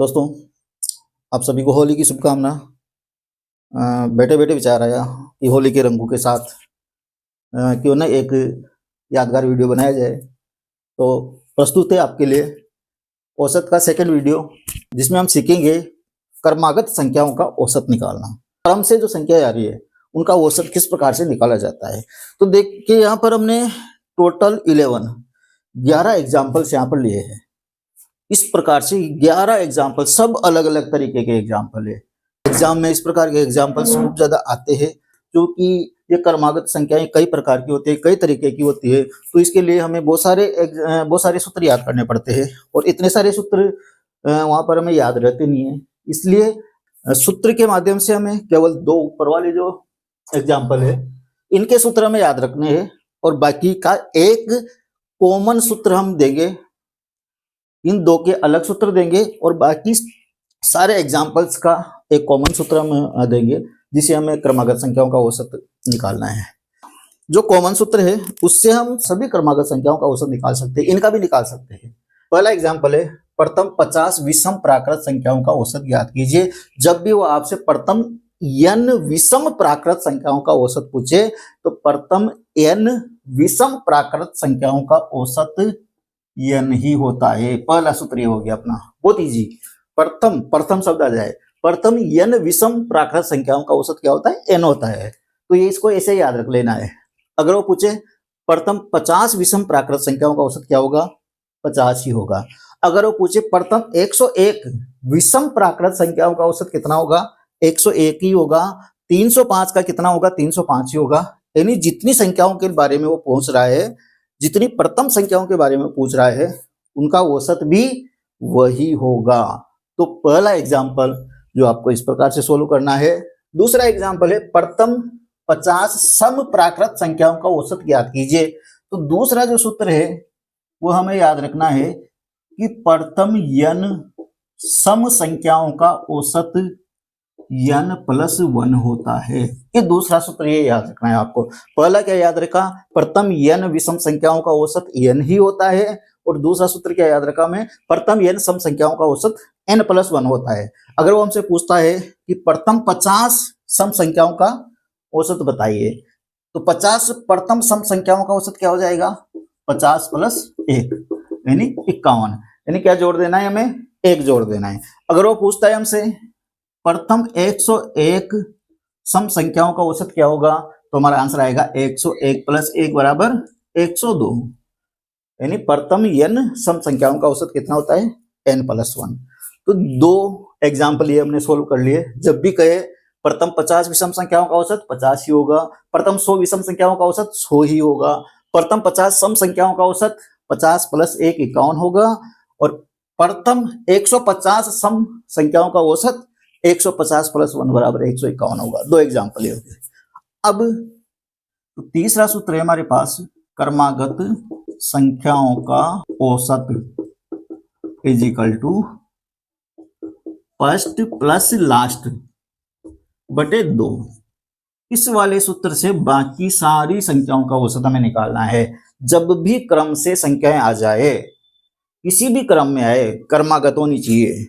दोस्तों, आप सभी को होली की शुभकामना। बैठे बैठे विचार आया कि होली के रंगों के साथ क्यों ना एक यादगार वीडियो बनाया जाए। तो प्रस्तुत है आपके लिए औसत का सेकंड वीडियो, जिसमें हम सीखेंगे क्रमागत संख्याओं का औसत निकालना। क्रम से जो संख्याएं आ रही है उनका औसत किस प्रकार से निकाला जाता है। तो देखिए, यहाँ पर हमने टोटल 11 एग्जाम्पल्स यहाँ पर लिए हैं। इस प्रकार से 11 एग्जाम्पल, सब अलग अलग तरीके के एग्जाम्पल है। एग्जाम में इस प्रकार के एग्जाम्पल्स खूब ज्यादा आते हैं, क्योंकि ये क्रमागत संख्याएं कई प्रकार की होती है, कई तरीके की होती है। तो इसके लिए हमें बहुत सारे सूत्र याद करने पड़ते हैं, और इतने सारे सूत्र वहां पर हमें याद रहते नहीं है। इसलिए सूत्र के माध्यम से हमें केवल दो ऊपर वाले जो एग्जाम्पल है इनके सूत्र हमें याद रखने हैं, और बाकी का एक कॉमन सूत्र हम देंगे। इन दो के अलग सूत्र देंगे और बाकी सारे एग्जाम्पल्स का एक कॉमन सूत्र हम देंगे, जिसे हमें क्रमागत संख्याओं का औसत निकालना है। जो कॉमन सूत्र है उससे हम सभी क्रमागत संख्याओं का औसत निकाल सकते हैं, इनका भी निकाल सकते हैं। पहला एग्जाम्पल है, प्रथम 50 विषम प्राकृत संख्याओं का औसत ज्ञात कीजिए। जब भी वो आपसे प्रथम n विषम प्राकृत संख्याओं का औसत पूछे तो प्रथम n विषम प्राकृत संख्याओं का औसत n ही होता है। पहला सूत्र ये हो गया अपना, बहुत इजी। प्रथम शब्द आ जाए, प्रथम n विषम प्राकृत संख्याओं का औसत क्या होता है? n होता है। तो ये इसको ऐसे याद रख लेना है। अगर वो पूछे प्रथम 50 विषम प्राकृत संख्याओं का औसत क्या होगा? 50 ही होगा। अगर वो पूछे प्रथम 101 विषम प्राकृत संख्याओं का औसत कितना होगा? 101 ही होगा। 305 का कितना होगा? 305 ही होगा। यानी जितनी संख्याओं के बारे में वो पूछ रहा है, जितनी प्रथम संख्याओं के बारे में पूछ रहा है, उनका औसत भी वही होगा। तो पहला एग्जाम्पल जो आपको इस प्रकार से सोल्व करना है। दूसरा एग्जाम्पल है, प्रथम 50 सम प्राकृत संख्याओं का औसत ज्ञात कीजिए। तो दूसरा जो सूत्र है वो हमें याद रखना है कि प्रथम n सम संख्याओं का औसत n+1 होता है। ये दूसरा सूत्र ये याद रखना है आपको। पहला क्या याद रखा? प्रथम n विषम संख्याओं का औसत n ही होता है, और दूसरा सूत्र क्या याद रखा मैं? प्रथम n सम संख्याओं का औसत n+1 होता है। अगर वो हमसे पूछता है कि प्रथम 50 सम संख्याओं का औसत बताइए, तो 50 प्रथम सम संख्याओं का औसत क्या हो जाएगा? 50 + 1 यानी 51। यानी क्या जोड़ देना है हमें? 1 जोड़ देना है। अगर वो पूछता है हमसे प्रथम 101 सम संख्याओं का औसत क्या होगा, तो हमारा आंसर आएगा 101 + 1 = 102। यानी प्रथम n सम संख्याओं का औसत कितना होता है? n+1। तो दो एग्जाम्पल ये हमने सोल्व कर लिए। जब भी कहे प्रथम 50 विषम संख्याओं का औसत 50 ही होगा, प्रथम 100 विषम संख्याओं का औसत 100 ही होगा, प्रथम 50 सम संख्याओं का औसत 50 + 1 51 होगा, और प्रथम 150 सम संख्याओं का औसत 150 + 1 = 151 होगा। दो एग्जाम्पल हो गए। अब तो तीसरा सूत्र है हमारे पास, क्रमागत संख्याओं का औसत = फर्स्ट प्लस लास्ट बटे 2। इस वाले सूत्र से बाकी सारी संख्याओं का औसत हमें निकालना है। जब भी क्रम से संख्याएं आ जाए, किसी भी क्रम में आए, क्रमागत होनी चाहिए।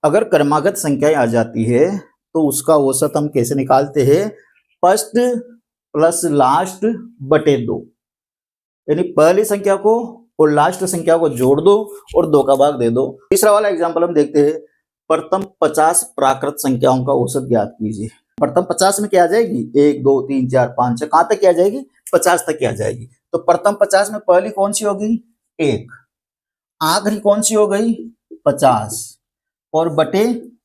अगर क्रमागत संख्याएं आ जाती है तो उसका औसत हम कैसे निकालते हैं? फर्स्ट प्लस लास्ट बटे 2। यानी पहली संख्या को और लास्ट संख्या को जोड़ दो और 2 का भाग दे दो। तीसरा वाला एग्जांपल हम देखते हैं, प्रथम 50 प्राकृत संख्याओं का औसत ज्ञात कीजिए। प्रथम 50 में क्या आ जाएगी? 1 2 3 4 5 6, कहां तक क्या आ जाएगी? 50 तक क्या आ जाएगी। तो प्रथम 50 में पहली कौन सी हो गई? 1। आखिरी कौन सी हो गई? 50 और बटे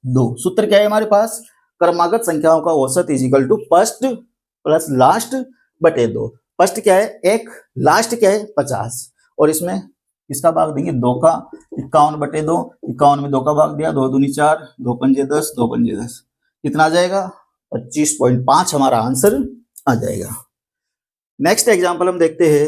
2। सूत्र क्या है हमारे पास? क्रमागत संख्याओं का औसत = फर्स्ट प्लस लास्ट बटे 2। फर्स्ट क्या है? 1, लास्ट क्या है? 50, और इसमें इसका भाग देंगे 2 का। 51 बटे 2, 51 में 2 का भाग दिया, 2 दूनी 4, 2 पंजे 10, 2 पंजे 10, कितना आ जाएगा? 25.5 हमारा आंसर आ जाएगा। नेक्स्ट एग्जाम्पल हम देखते हैं।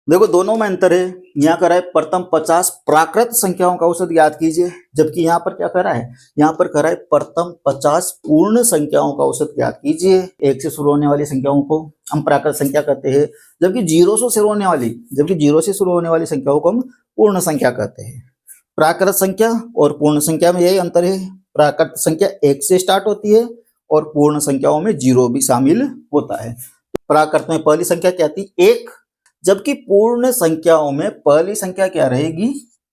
देखो दोनों में अंतर है। यहाँ कर रहा है प्रथम 50 प्राकृत संख्याओं का औसत ज्ञात कीजिए, जबकि यहाँ पर क्या कर रहा है? यहाँ पर कर रहा है प्रथम 50 पूर्ण संख्याओं का औसत ज्ञात कीजिए। 1 से शुरू होने वाली संख्याओं को हम प्राकृत संख्या कहते हैं, जबकि 0 से शुरू होने वाली संख्याओं को हम पूर्ण संख्या कहते हैं। प्राकृत संख्या और पूर्ण संख्या में यही अंतर है, प्राकृत संख्या 1 से स्टार्ट होती है और पूर्ण संख्याओं में 0 भी शामिल होता है। प्राकृत में पहली संख्या क्या थी 1, जबकि पूर्ण संख्याओं में पहली संख्या क्या रहेगी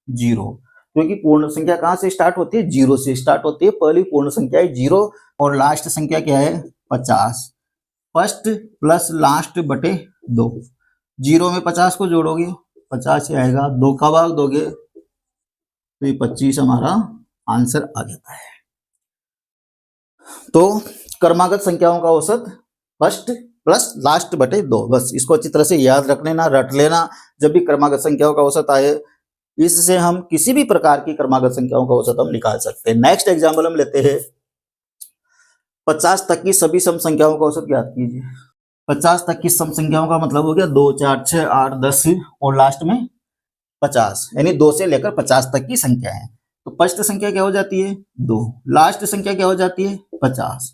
0, क्योंकि पूर्ण संख्या कहां से स्टार्ट होती है 0 से स्टार्ट होती है। पहली पूर्ण संख्या है 0 और लास्ट संख्या क्या है 50। फर्स्ट प्लस लास्ट बटे 2, 0 में 50 को जोड़ोगे 50 ही आएगा, 2 का भाग दोगे तो ये 25 हमारा आंसर आ जाता है। तो क्रमागत संख्याओं का औसत फर्स्ट प्लस लास्ट बटे 2, बस इसको अच्छी तरह से याद रख लेना, रट लेना। जब भी क्रमागत संख्याओं का औसत आए, इससे हम किसी भी प्रकार की क्रमागत संख्याओं का औसत हम निकाल सकते हैं। नेक्स्ट एग्जाम्पल हम लेते हैं 50 तक की सभी सम संख्याओं का औसत ज्ञात कीजिए। 50 तक की सम संख्याओं का मतलब हो गया 2, 4, 6, 8, 10 और लास्ट में 50, यानी 2 से लेकर 50 तक की संख्या है। तो फर्स्ट संख्या क्या हो जाती है 2, लास्ट संख्या क्या हो जाती है 50।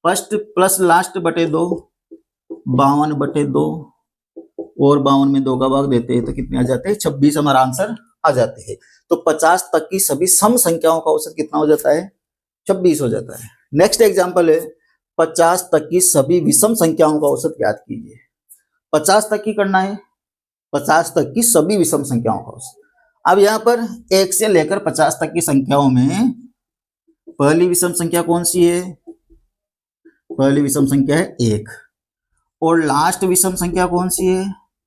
फर्स्ट प्लस लास्ट बटे 2, 52 बटे 2 और 52 में 2 का भाग देते हैं तो कितने आ जाते हैं 26 हमारा आंसर आ जाते हैं। तो 50 तक की सभी सम संख्याओं का औसत कितना हो जाता है 26 हो जाता है। नेक्स्ट एग्जांपल है 50 तक की सभी विषम संख्याओं का औसत ज्ञात कीजिए। 50 तक की करना है, 50 तक की सभी विषम संख्याओं का औसत। अब यहाँ पर 1 से लेकर 50 तक की संख्याओं में पहली विषम संख्या कौन सी है, पहली विषम संख्या है 1 और लास्ट विषम संख्या कौन सी है,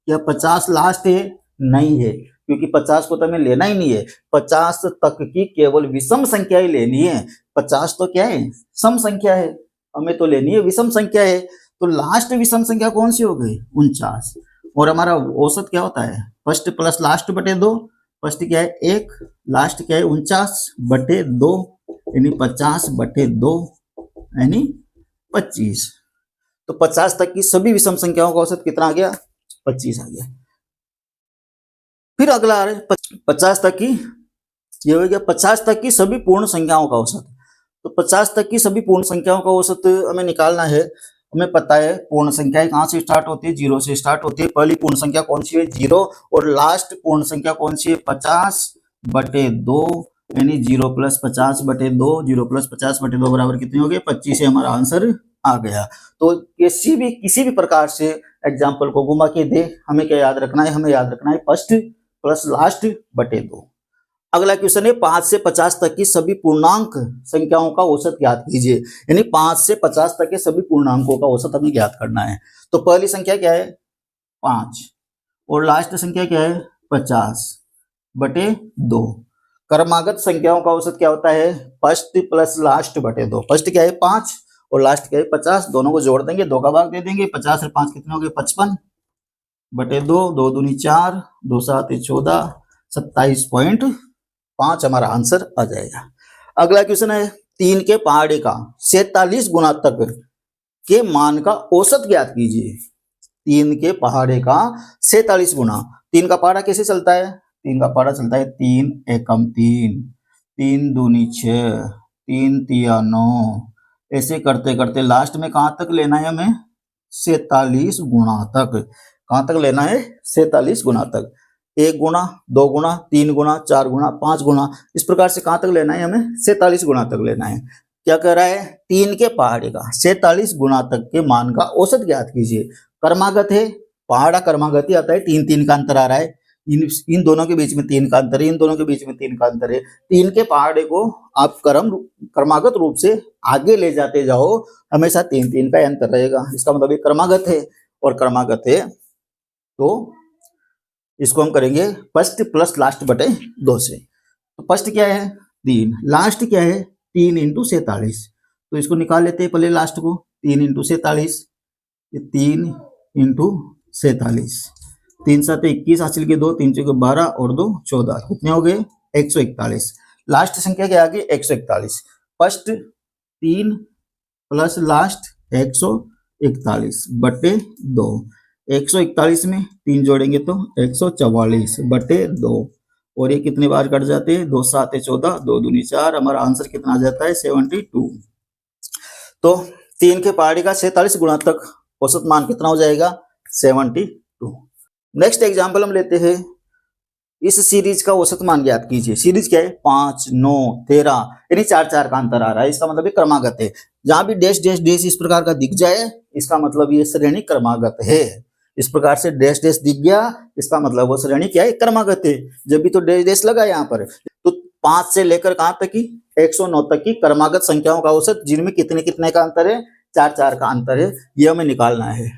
क्या 50 लास्ट है, नहीं है, क्योंकि 50 को तो हमें लेना ही नहीं है। 50 तक की केवल विषम संख्या ही लेनी है। 50 तो क्या है सम संख्या है, हमें तो लेनी है विषम संख्या है। तो लास्ट विषम संख्या कौन सी हो गई 49 और हमारा औसत क्या होता है फर्स्ट प्लस लास्ट बटे 2। फर्स्ट क्या है 1, लास्ट क्या है 49 बटे 2 यानी 50 बटे 2 यानी 25। तो 50 तक की सभी विषम संख्याओं का औसत कितना आ गया 25 आ गया। फिर अगला आ रहा है 50 तक की, ये हो गया 50 तक की सभी पूर्ण संख्याओं का औसत। तो 50 तक की सभी पूर्ण संख्याओं का औसत हमें निकालना है। हमें पता है पूर्ण संख्याएं कहां से स्टार्ट होती है 0 से स्टार्ट होती है। पहली पूर्ण संख्या कौन सी है 0 और लास्ट पूर्ण संख्या कौन सी है 50 बटे 2 यानी 0 प्लस 50 बटे 2, 0 प्लस 50 बटे 2 बराबर कितने हो गए 25 से हमारा आंसर आ गया। तो किसी भी प्रकार से एग्जाम्पल को घुमा के दे, हमें क्या याद रखना है, हमें याद रखना है फर्स्ट प्लस लास्ट बटे 2। अगला क्वेश्चन है 5 से 50 तक की सभी पूर्णांक संख्याओं का औसत ज्ञात कीजिए। यानी 5 से 50 तक के सभी पूर्णांकों का औसत हमें ज्ञात करना है। तो पहली संख्या क्या है 5 और लास्ट संख्या क्या है 50 बटे 2। क्रमागत संख्याओं का औसत क्या होता है फर्स्ट प्लस लास्ट बटे 2। फर्स्ट क्या है 5 और लास्ट क्या है 50, दोनों को जोड़ देंगे 2 का भाग दे देंगे, 50 और 5 कितने हो गए 55 बटे 2, 2 दूनी 4, 2 7 14, 27.5 हमारा आंसर आ जाएगा। अगला क्वेश्चन है 3 के पहाड़े का 47 गुना तक के मान का औसत ज्ञात कीजिए। 3 के पहाड़े का 47 गुना। 3 का पहाड़ा कैसे चलता है 3 का पहाड़ा चलता है 3 एकम 3, 3 दूनी 6, 3 तिया 9, ऐसे करते करते लास्ट में कहां तक लेना है हमें 47 गुना तक। कहां तक लेना है 47 गुना तक। 1 गुना 2 गुना 3 गुना 4 गुना 5 गुना, इस प्रकार से कहां तक लेना है हमें 47 गुना तक लेना है। क्या कह रहा है 3 के पहाड़े का 47 गुना तक के मान का औसत ज्ञात कीजिए। क्रमागत है, पहाड़ा क्रमागत ही आता है, 3 3 का अंतर आ रहा है, इन दोनों के बीच में 3 का अंतर है, इन दोनों के बीच में 3 का अंतर है। 3 के पहाड़े को आप क्रमागत रूप से आगे ले जाते जाओ, हमेशा 3 3 का अंतर रहेगा। इसका मतलब ये क्रमागत है और क्रमागत है तो इसको हम करेंगे फर्स्ट प्लस लास्ट बटे 2 से। तो फर्स्ट क्या है 3, लास्ट क्या है 3 इंटू 47। तो इसको निकाल लेते हैं पहले लास्ट को, 3 इंटू 47, 3 इंटू 47, 3 7 21, हासिल के 2, 3 चौके 12 और 2 14, कितने हो गए 141। लास्ट संख्या क्या आ गई 141। फर्स्ट 3 प्लस लास्ट 141 बटे 2। 141 में 3 जोड़ेंगे तो 144 बटे 2 और ये कितने बार कट जाते हैं 2 7 14, 2 दूनी 4, हमारा आंसर कितना आ जाता है 72। तो 3 के पहाड़ी का 47 गुना तक औसत मान कितना हो जाएगा 72। नेक्स्ट एग्जाम्पल हम लेते हैं इस सीरीज का औसत मान ज्ञात कीजिए। सीरीज क्या है, 5, 9, 13, यानी 4 का अंतर आ रहा है, इसका मतलब ये क्रमागत है। जहां भी डैश डैश डैश इस प्रकार का दिख जाए, इसका मतलब ये श्रेणी क्रमागत है। इस प्रकार से डैश डैश दिख गया, इसका मतलब वो श्रेणी क्या है, क्रमागत है। जब भी तो डैश डैश लगा यहाँ पर, तो 5 से लेकर कहां तक की 109 तक की क्रमागत संख्याओं का औसत, जिनमें कितने कितने का अंतर है, 4 का अंतर है, ये हमें निकालना है।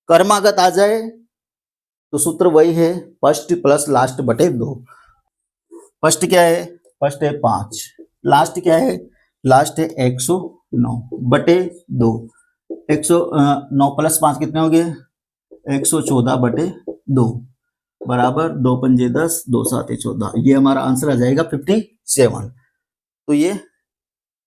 क्रमागत आ जाए तो सूत्र वही है, फर्स्ट प्लस लास्ट बटे 2। फर्स्ट क्या है, फर्स्ट है 5, लास्ट क्या है, लास्ट है 109 बटे 2। 109 प्लस 5 कितने हो गए, 114 बटे 2 बराबर 2 पंजे 10, 2 7 14। ये हमारा आंसर आ जाएगा 57। तो ये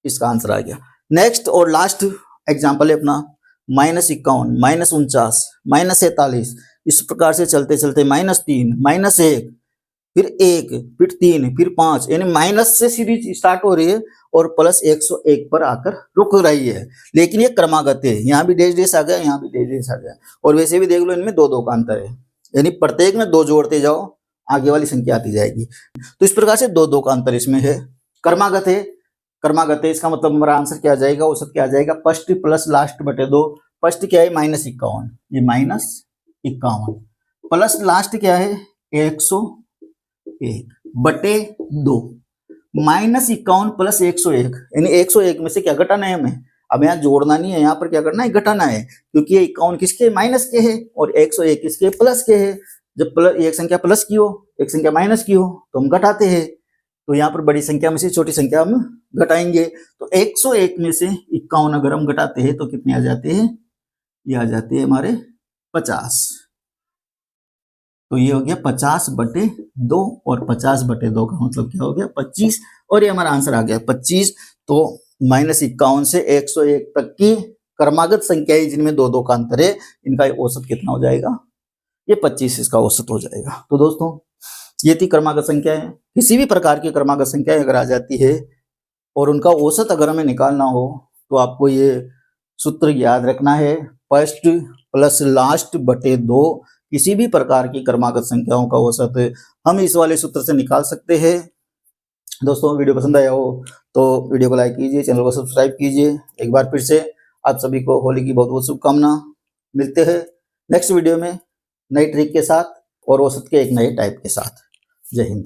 इसका आंसर आ गया। नेक्स्ट और लास्ट एग्जाम्पल है अपना -51, -49, -47। इस प्रकार से चलते चलते -3, -1, फिर 1, फिर 3, फिर 5, यानी माइनस से सीरीज स्टार्ट हो रही है और प्लस 101 पर आकर रुक रही है। लेकिन ये क्रमागत है, यहाँ भी डैश डैश आ गया, यहाँ भी डैश डैश आ गया, और वैसे भी देख लो इनमें 2 का अंतर है, यानी प्रत्येक में 2 जोड़ते जाओ, आगे वाली संख्या आती जाएगी। तो इस प्रकार से 2 का अंतर इसमें है, क्रमागत है। क्रमागत है, इसका मतलब हमारा आंसर क्या आ जाएगा, औसत क्या आ जाएगा, फर्स्ट प्लस लास्ट बटे 2। फर्स्ट क्या है, -51, ये -51, प्लस लास्ट क्या है, 101 बटे 2, -51 प्लस 101, यानी 101 में से क्या घटाना है हमें। अब यहाँ जोड़ना नहीं है, यहाँ पर क्या करना है, घटाना है, क्योंकि ये 51 किसके, माइनस के है, और 101 किसके, प्लस के है। जब प्लस एक संख्या प्लस की हो, एक संख्या माइनस की हो, तो हम घटाते हैं। तो यहाँ पर बड़ी संख्या में से छोटी संख्या हम घटाएंगे। तो 101 में से 51 अगर हम घटाते हैं तो कितने आ जाते हैं, ये आ जाते हैं हमारे 50। तो ये हो गया 50 बटे 2, और 50 बटे 2 का मतलब क्या हो गया, 25, और ये हमारा आंसर आ गया 25। तो -51 से 101 तक की क्रमागत संख्याएं जिनमें 2 का अंतर है, इनका औसत कितना हो जाएगा, ये 25 इसका औसत हो जाएगा। तो दोस्तों ये थी क्रमागत संख्याएं। किसी भी प्रकार की क्रमागत संख्याएं अगर आ जाती है और उनका औसत अगर हमें निकालना हो, तो आपको ये सूत्र याद रखना है, फर्स्ट प्लस लास्ट बटे 2। किसी भी प्रकार की क्रमागत संख्याओं का औसत हम इस वाले सूत्र से निकाल सकते हैं। दोस्तों वीडियो पसंद आया हो तो वीडियो को लाइक कीजिए, चैनल को सब्सक्राइब कीजिए। एक बार फिर से आप सभी को होली की बहुत बहुत शुभकामना। मिलते हैं नेक्स्ट वीडियो में नई ट्रिक के साथ और औसत के एक नए टाइप के साथ। जय हिंद।